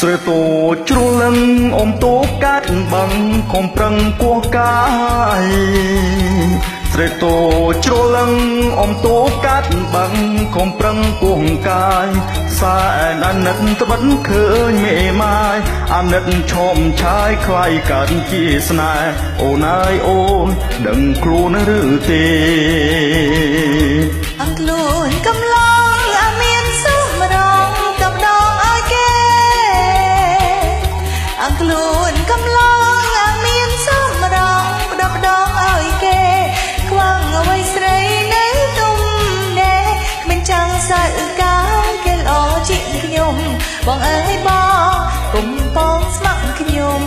ស្រែតូជ្រុលឹងអមតូកាត់បង្ខំប្រឹងគោះកាយស្រែតូជ្រុលឹងអមតូកាត់បង្ខំប្រឹងគោះកាយសែនអាណិតត្បិតឃើញមេម៉ាយអាណិតឈំឆាយខ្លាយកើតជាស្នេហ៍អូនអើយអូនដឹងខ្លួនឬទេអង្ខ្លួនកំឡងអាមានសម្រងកំដងឲ្យគេអង្ខ្លួនកំឡងអាមានសម្រងផ្ដបដងឲ្យគេខ្វាំងអ្វីស្រីនៅទុំណែគ្មានចង់សើកាគេល្អជាងខ្ញុំបងអើយបងកុំបងស្ម័គ្រខ្ញុំ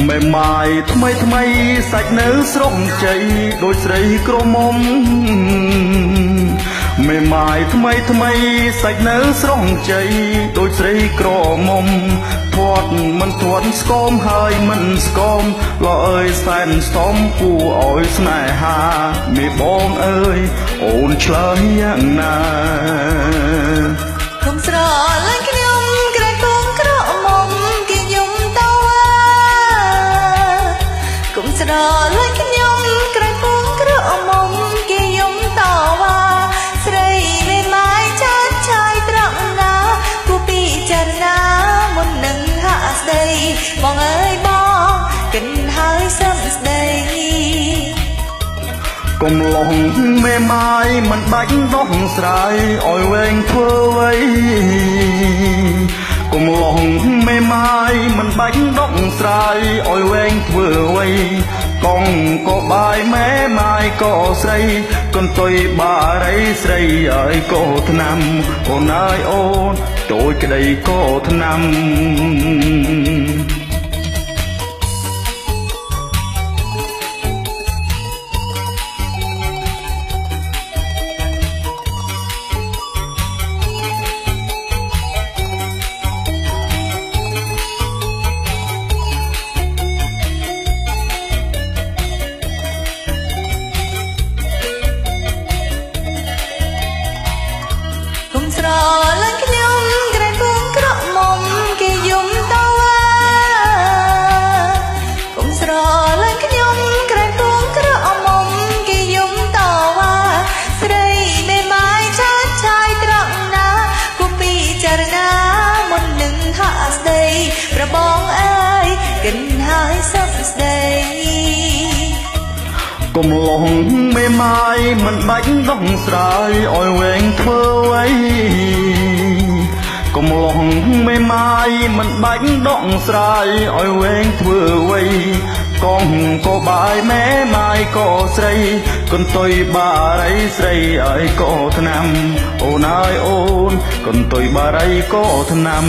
មេម៉ាយថ្មីថ្មីសាច់នៅស្រុកជ័យដូចស្រីក្រមុំមេម៉ាយថ្មីថ្មីសាច់នៅស្រុកជ័យដូចស្រីក្រមុំធាត់មិនធាត់ស្គមហើយមិនស្គមលោអើយសែនស្ទំគួរឲ្យស្នេហាមេបងអើយអូនឆ្លើយយ៉ាងណាគុំស្រឡាញ់ខ្ញុំក្រែងពងក្រមុំគេយំតើគុំស្រឡាញ់ខ្ញុំក្រែងពងក្រមុំគេយំតើស្រីមេម៉ាយចាត់ឆាយត្រង់ណាគូពីចារណាមុននឹងហាក់ស្ដីបងអើយបងកិនហើយសឹមស្ដីកុំឡងមេម៉ាយមិនបាច់ដោះស្រាយឲ្យវែងធ្វើអ្វីកុំឡងមេម៉ាយមិនបាច់ដោះស្រាយឲ្យវែងធ្វើអ្វីកងក៏បាយម៉ែម៉ាយក៏ស្រីកន្ទុយបារីស្រីអើយក៏ថ្នាំអូនអើយអូនចូលក្តីក៏ថ្នាំស្រឡាញ់ខ្ញុំក្រែងពងក្រមុំគេយំតើគុំស្រឡាញ់ខ្ញុំក្រែងពងក្រមុំគេយំតើស្រីមេម៉ាយចាត់ឆាយត្រង់ណាគូពីចារណាមុននឹងហាក់ស្ដីប្របងអើយកិនហើយសឹកស្ដីកុំឡងមេម៉ាយមិនបាច់ដោះស្រាយឲ្យវែងធ្វើអ្វីកុំឡងមេម៉ាយមិនបាច់ដោះស្រាយឲ្យវែងធ្វើអ្វីកងក៏បាយម៉ែម៉ាយក៏ស្រីកន្ទុយបារីស្រីអើយក៏ថ្នាំអូនអើយអូនកន្ទុយបារីក៏ថ្នាំ